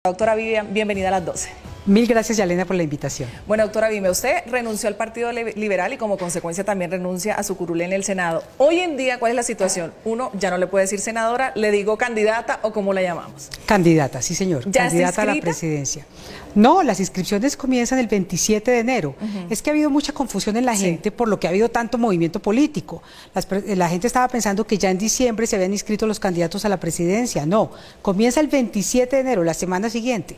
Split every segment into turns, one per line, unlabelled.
Doctora Vivian, bienvenida a las 12.
Mil gracias, Yalena, por la invitación.
Bueno, doctora Vivian, usted renunció al Partido Liberal y como consecuencia también renuncia a su curul en el Senado. Hoy en día, ¿cuál es la situación? Uno ya no le puede decir senadora, le digo candidata o ¿cómo la llamamos?
Candidata, sí señor,
¿Ya
candidata a la presidencia. No, las inscripciones comienzan el 27 de enero. Es que ha habido mucha confusión en la gente por lo que ha habido tanto movimiento político. La gente estaba pensando que ya en diciembre se habían inscrito los candidatos a la presidencia. No, comienza el 27 de enero, la semana siguiente.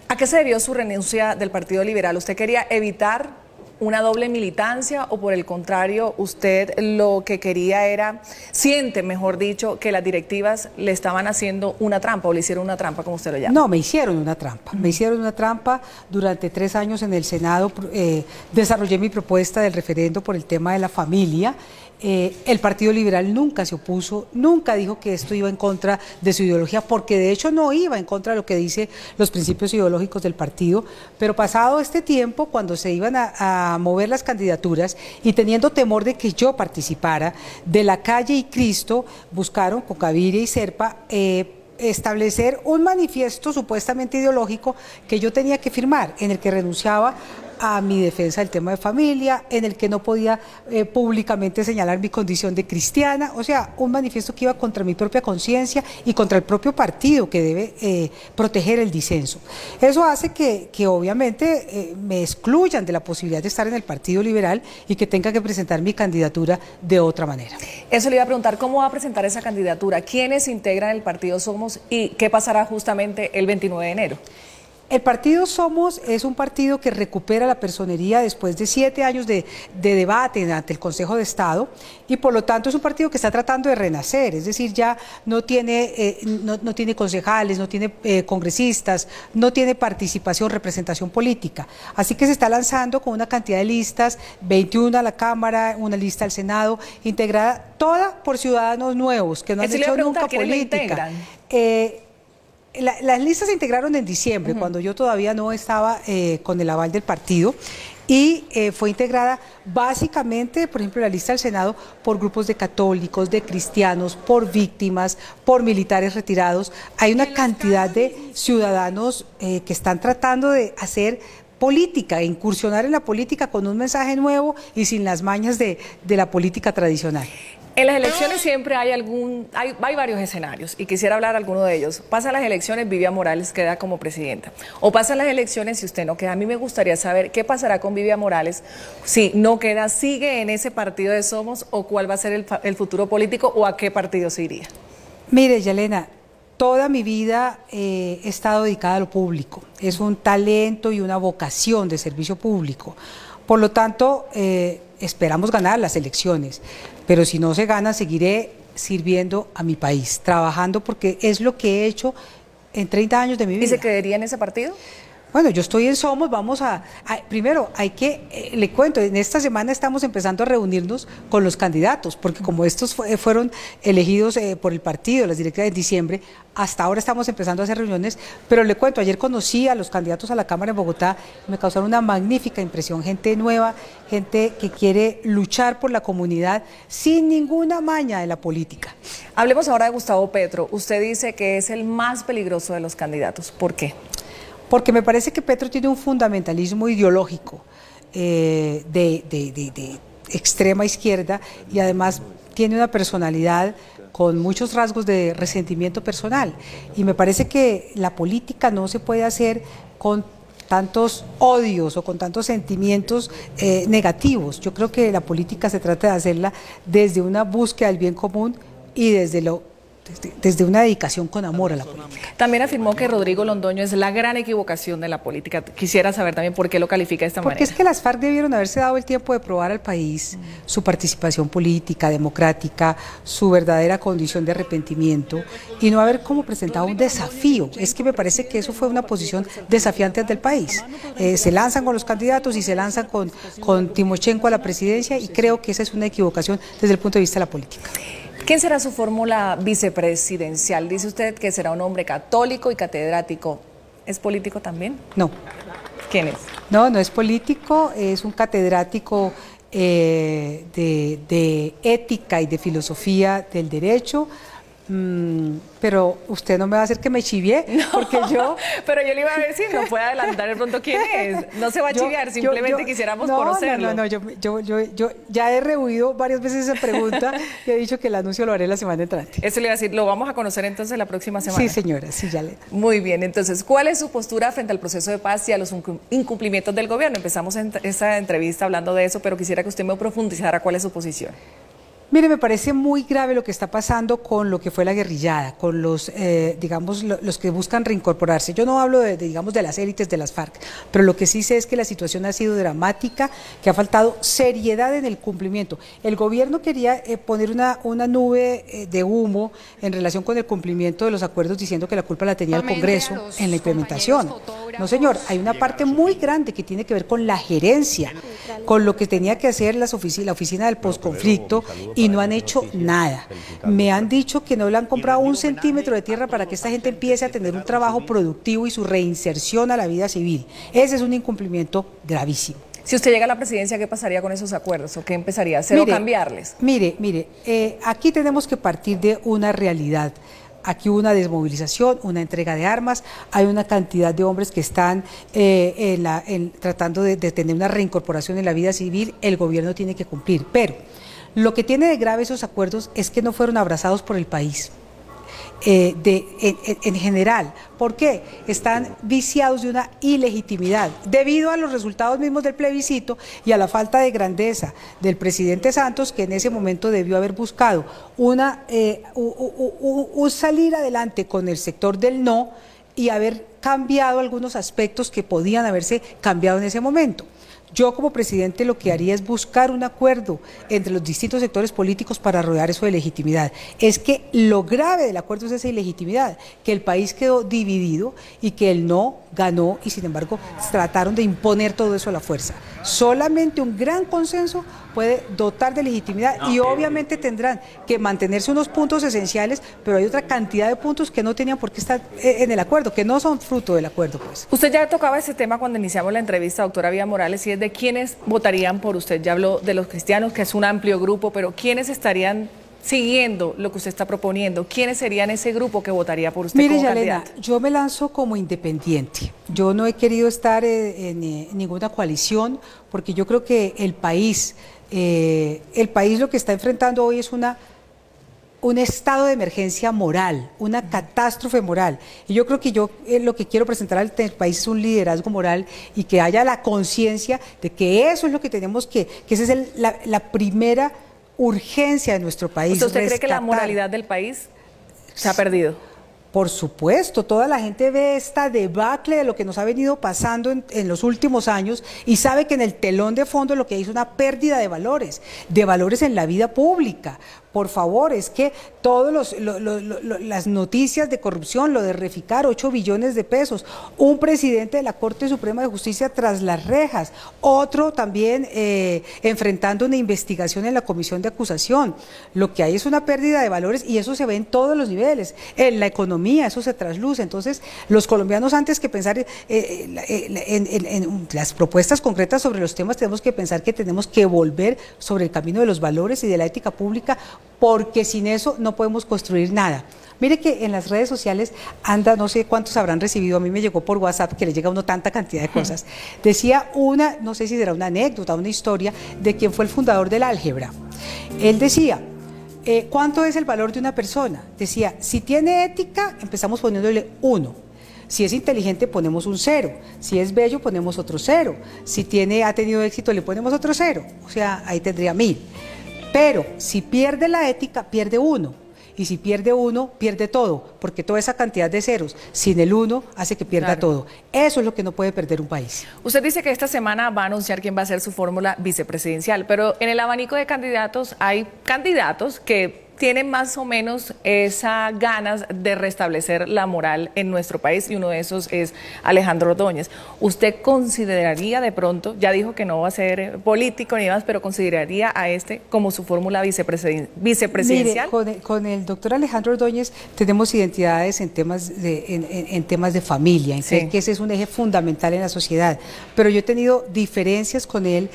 ¿A qué se debió su renuncia del Partido Liberal? ¿Usted quería evitar una doble militancia o por el contrario, usted lo que quería era, siente, mejor dicho, que las directivas le estaban haciendo una trampa o le hicieron una trampa, como usted lo llama?
No, me hicieron una trampa. Me hicieron una trampa. Durante 3 años en el Senado desarrollé mi propuesta del referendo por el tema de la familia. El Partido Liberal nunca se opuso, nunca dijo que esto iba en contra de su ideología, porque de hecho no iba en contra de lo que dice los principios ideológicos del partido, pero pasado este tiempo, cuando se iban a mover las candidaturas y teniendo temor de que yo participara, de la Calle y Cristo buscaron con Gaviria y Serpa establecer un manifiesto supuestamente ideológico que yo tenía que firmar, en el que renunciaba a mi defensa del tema de familia, en el que no podía públicamente señalar mi condición de cristiana, o sea, un manifiesto que iba contra mi propia conciencia y contra el propio partido que debe proteger el disenso. Eso hace que obviamente me excluyan de la posibilidad de estar en el Partido Liberal y que tenga que presentar mi candidatura de otra manera.
Eso le iba a preguntar, ¿cómo va a presentar esa candidatura? ¿Quiénes integran el Partido Somos y qué pasará justamente el 29 de enero?
El Partido Somos es un partido que recupera la personería después de 7 años de debate ante el Consejo de Estado y por lo tanto es un partido que está tratando de renacer, es decir, ya no tiene concejales, no tiene congresistas, no tiene participación, representación política. Así que se está lanzando con una cantidad de listas, 21 a la Cámara, una lista al Senado, integrada toda por ciudadanos nuevos que no han hecho nunca política. Las listas se integraron en diciembre, cuando yo todavía no estaba con el aval del partido, y fue integrada básicamente, por ejemplo, la lista del Senado por grupos de católicos, de cristianos, por víctimas, por militares retirados. Hay una cantidad de ciudadanos que están tratando de hacer política, incursionar en la política con un mensaje nuevo y sin las mañas de la política tradicional.
En las elecciones siempre hay varios escenarios y quisiera hablar de alguno de ellos. Pasan las elecciones, Vivian Morales queda como presidenta. O pasan las elecciones y usted no queda. A mí me gustaría saber qué pasará con Vivian Morales si no queda, sigue en ese partido de Somos o cuál va a ser el futuro político o a qué partido se iría.
Mire, Yalena, toda mi vida he estado dedicada a lo público. Es un talento y una vocación de servicio público. Por lo tanto, esperamos ganar las elecciones, pero si no se gana, seguiré sirviendo a mi país, trabajando porque es lo que he hecho en 30 años de mi vida.
¿Y se quedaría en ese partido?
Bueno, yo estoy en Somos, primero le cuento, en esta semana estamos empezando a reunirnos con los candidatos, porque como estos fueron elegidos por el partido, las directivas de diciembre, hasta ahora estamos empezando a hacer reuniones, pero le cuento, ayer conocí a los candidatos a la Cámara en Bogotá, me causaron una magnífica impresión, gente nueva, gente que quiere luchar por la comunidad sin ninguna maña de la política.
Hablemos ahora de Gustavo Petro, usted dice que es el más peligroso de los candidatos, ¿por qué?
Porque me parece que Petro tiene un fundamentalismo ideológico de extrema izquierda y además tiene una personalidad con muchos rasgos de resentimiento personal. Y me parece que la política no se puede hacer con tantos odios o con tantos sentimientos negativos. Yo creo que la política se trata de hacerla desde una búsqueda del bien común y desde una dedicación con amor a la política.
También afirmó que Rodrigo Londoño es la gran equivocación de la política. Quisiera saber también por qué lo califica de esta manera.
Porque es que las FARC debieron haberse dado el tiempo de probar al país su participación política, democrática, su verdadera condición de arrepentimiento y no haber como presentado un desafío. Es que me parece que eso fue una posición desafiante ante el país. Se lanzan con los candidatos y se lanzan con Timochenko a la presidencia y creo que esa es una equivocación desde el punto de vista de la política.
¿Quién será su fórmula vicepresidencial? Dice usted que será un hombre católico y catedrático. ¿Es político también?
No.
¿Quién es?
No, no es político, es un catedrático de ética y de filosofía del derecho, Pero usted no me va a hacer que me chivié, porque yo...
Pero yo le iba a decir, no puede adelantar de pronto quién es. No se va a chiviar, simplemente quisiéramos conocerlo.
No, yo ya he rehuido varias veces esa pregunta y he dicho que el anuncio lo haré la semana entrante.
Eso le iba a decir, lo vamos a conocer entonces la próxima semana.
Sí, señora, sí, ya le...
Muy bien, entonces, ¿cuál es su postura frente al proceso de paz y a los incumplimientos del gobierno? Empezamos esta entrevista hablando de eso, pero quisiera que usted me profundizara cuál es su posición.
Mire, me parece muy grave lo que está pasando con lo que fue la guerrillada, con los, digamos, los que buscan reincorporarse. Yo no hablo digamos, de las élites de las FARC, pero lo que sí sé es que la situación ha sido dramática, que ha faltado seriedad en el cumplimiento. El gobierno quería poner una nube de humo en relación con el cumplimiento de los acuerdos, diciendo que la culpa la tenía el Congreso en la implementación. No, señor, hay una parte muy grande que tiene que ver con la gerencia, con lo que tenía que hacer la oficina del posconflicto, y no han hecho nada. Me han dicho que no le han comprado un centímetro de tierra para que esta gente empiece a tener un trabajo productivo y su reinserción a la vida civil. Ese es un incumplimiento gravísimo.
Si usted llega a la presidencia, ¿qué pasaría con esos acuerdos? ¿O qué empezaría a hacer o cambiarles?
Mire, aquí tenemos que partir de una realidad. Aquí hubo una desmovilización, una entrega de armas, hay una cantidad de hombres que están tratando de tener una reincorporación en la vida civil, el gobierno tiene que cumplir, pero lo que tiene de grave esos acuerdos es que no fueron abrazados por el país. En general. ¿Por qué? Están viciados de una ilegitimidad debido a los resultados mismos del plebiscito y a la falta de grandeza del presidente Santos, que en ese momento debió haber buscado un salir adelante con el sector del no y haber cambiado algunos aspectos que podían haberse cambiado en ese momento. Yo como presidente lo que haría es buscar un acuerdo entre los distintos sectores políticos para rodear eso de legitimidad. Es que lo grave del acuerdo es esa ilegitimidad, que el país quedó dividido y que el no ganó y sin embargo trataron de imponer todo eso a la fuerza. Solamente un gran consenso puede dotar de legitimidad y obviamente tendrán que mantenerse unos puntos esenciales, pero hay otra cantidad de puntos que no tenían por qué estar en el acuerdo, que no son fruto del acuerdo, pues.
Usted ya tocaba ese tema cuando iniciamos la entrevista, doctora Vía Morales, y es de quiénes votarían por usted. Ya habló de los cristianos, que es un amplio grupo, pero ¿quiénes estarían siguiendo lo que usted está proponiendo? ¿Quiénes serían ese grupo que votaría por usted como
Yalena,
candidato?
yo me lanzo como independiente. Yo no he querido estar en ninguna coalición porque yo creo que el país lo que está enfrentando hoy es un estado de emergencia moral, una catástrofe moral. Y yo creo que lo que quiero presentar al país es un liderazgo moral y que haya la conciencia de que eso es lo que tenemos que esa es la primera urgencia de nuestro país.
¿Usted cree que la moralidad del país se ha perdido?
Por supuesto, toda la gente ve esta debacle de lo que nos ha venido pasando en los últimos años y sabe que en el telón de fondo lo que hay es una pérdida de valores en la vida pública. Por favor, es que todas las noticias de corrupción, lo de Reficar, 8 billones de pesos, un presidente de la Corte Suprema de Justicia tras las rejas, otro también enfrentando una investigación en la comisión de acusación. Lo que hay es una pérdida de valores y eso se ve en todos los niveles, en la economía, eso se trasluce. Entonces, los colombianos antes que pensar en las propuestas concretas sobre los temas, tenemos que pensar que tenemos que volver sobre el camino de los valores y de la ética pública, porque sin eso no podemos construir nada. Mire que en las redes sociales anda, no sé cuántos habrán recibido, a mí me llegó por WhatsApp que le llega a uno tanta cantidad de cosas. Decía no sé si era una anécdota, una historia de quien fue el fundador del álgebra. Él decía, ¿cuánto es el valor de una persona? Decía, si tiene ética, empezamos poniéndole 1. Si es inteligente ponemos un 0, si es bello ponemos otro 0, si ha tenido éxito le ponemos otro 0, o sea, ahí tendría 1000. Pero si pierde la ética, pierde 1. Y si pierde 1, pierde todo, porque toda esa cantidad de ceros, sin el 1, hace que pierda todo. Eso es lo que no puede perder un país.
Usted dice que esta semana va a anunciar quién va a ser su fórmula vicepresidencial, pero en el abanico de candidatos hay candidatos que tienen más o menos esas ganas de restablecer la moral en nuestro país y uno de esos es Alejandro Ordóñez. ¿Usted consideraría de pronto, ya dijo que no va a ser político ni demás, pero consideraría a este como su fórmula vicepresidencial?
Mire, con el doctor Alejandro Ordóñez tenemos identidades en temas de familia, sí, que ese es un eje fundamental en la sociedad, pero yo he tenido diferencias con él,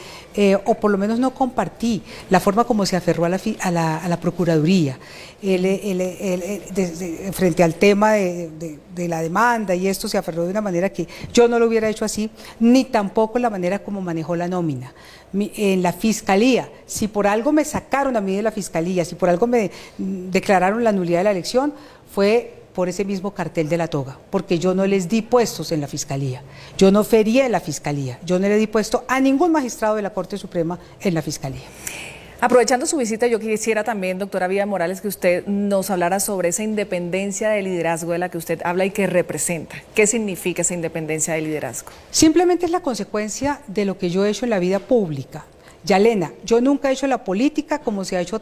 o por lo menos no compartí la forma como se aferró a la Procuraduría. mayoría. Frente al tema de la demanda y esto se aferró de una manera que yo no lo hubiera hecho así, ni tampoco la manera como manejó la nómina. En la fiscalía, si por algo me sacaron a mí de la fiscalía, si por algo me declararon la nulidad de la elección, fue por ese mismo cartel de la toga, porque yo no les di puestos en la fiscalía, yo no ferié la fiscalía, yo no le di puesto a ningún magistrado de la Corte Suprema en la fiscalía.
Aprovechando su visita, yo quisiera también, doctora Vivian Morales, que usted nos hablara sobre esa independencia de liderazgo de la que usted habla y que representa. ¿Qué significa esa independencia de liderazgo?
Simplemente es la consecuencia de lo que yo he hecho en la vida pública. Yalena, yo nunca he hecho la política como se ha hecho,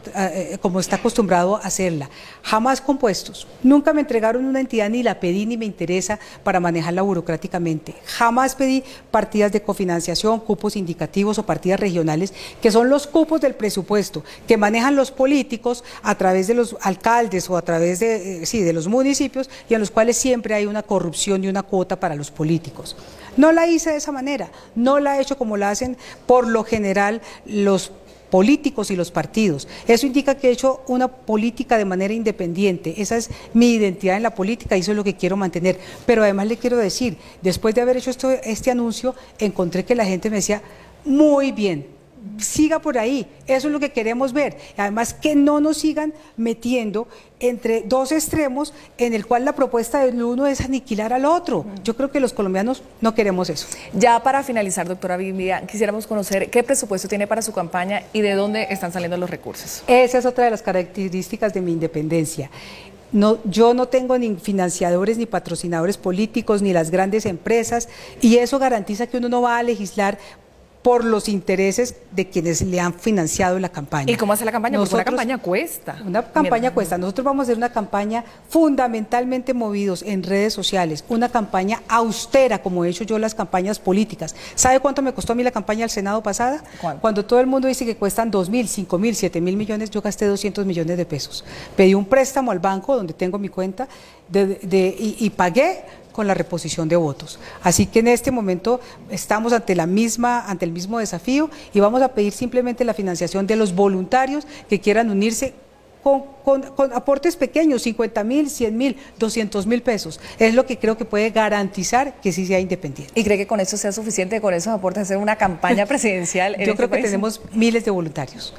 como está acostumbrado a hacerla, jamás con puestos, nunca me entregaron una entidad, ni la pedí ni me interesa para manejarla burocráticamente, jamás pedí partidas de cofinanciación, cupos indicativos o partidas regionales, que son los cupos del presupuesto que manejan los políticos a través de los alcaldes o a través de los municipios, y en los cuales siempre hay una corrupción y una cuota para los políticos. No la hice de esa manera, no la he hecho como la hacen por lo general los políticos y los partidos. Eso indica que he hecho una política de manera independiente, esa es mi identidad en la política y eso es lo que quiero mantener. Pero además le quiero decir, después de haber hecho este anuncio, encontré que la gente me decía, muy bien, siga por ahí, eso es lo que queremos ver. Además, que no nos sigan metiendo entre dos extremos en el cual la propuesta del uno es aniquilar al otro. Yo creo que los colombianos no queremos eso.
Ya para finalizar, doctora Vivian, quisiéramos conocer qué presupuesto tiene para su campaña y de dónde están saliendo los recursos.
Esa es otra de las características de mi independencia. No, yo no tengo ni financiadores ni patrocinadores políticos ni las grandes empresas, y eso garantiza que uno no va a legislar por los intereses de quienes le han financiado la campaña.
¿Y cómo hace la campaña? Porque una campaña cuesta.
Una campaña cuesta. Nosotros vamos a hacer una campaña fundamentalmente movidos en redes sociales, una campaña austera, como he hecho yo las campañas políticas. ¿Sabe cuánto me costó a mí la campaña al Senado pasada?
¿Cuánto?
Cuando todo el mundo dice que cuestan 2.000, 5.000, 7.000 millones, yo gasté 200 millones de pesos. Pedí un préstamo al banco donde tengo mi cuenta y pagué con la reposición de votos. Así que en este momento estamos ante el mismo desafío y vamos a pedir simplemente la financiación de los voluntarios que quieran unirse con aportes pequeños, 50.000, 100.000, 200.000 pesos. Es lo que creo que puede garantizar que sí sea independiente.
¿Y cree que con eso sea suficiente, con esos aportes, hacer una campaña presidencial en
Yo creo que tenemos miles de voluntarios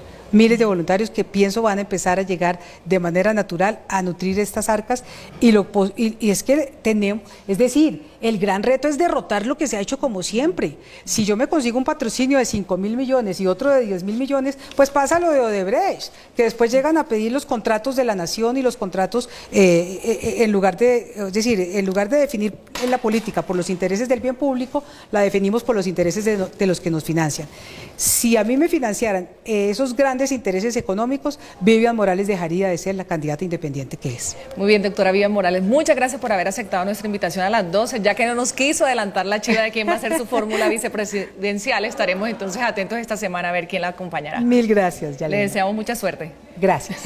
que pienso van a empezar a llegar de manera natural a nutrir estas arcas y es que tenemos, es decir, el gran reto es derrotar lo que se ha hecho como siempre. Si yo me consigo un patrocinio de 5.000 millones y otro de 10.000 millones, pues pasa lo de Odebrecht, que después llegan a pedir los contratos de la nación y los contratos en lugar de definir en la política por los intereses del bien público, la definimos por los intereses de los que nos financian. Si a mí me financiaran esos grandes intereses económicos, Vivian Morales dejaría de ser la candidata independiente que es.
Muy bien, doctora Vivian Morales, muchas gracias por haber aceptado nuestra invitación a las 12, ya que no nos quiso adelantar la chiva de quién va a ser su fórmula vicepresidencial. Estaremos entonces atentos esta semana a ver quién la acompañará.
Mil gracias, Yalena.
Le deseamos mucha suerte.
Gracias.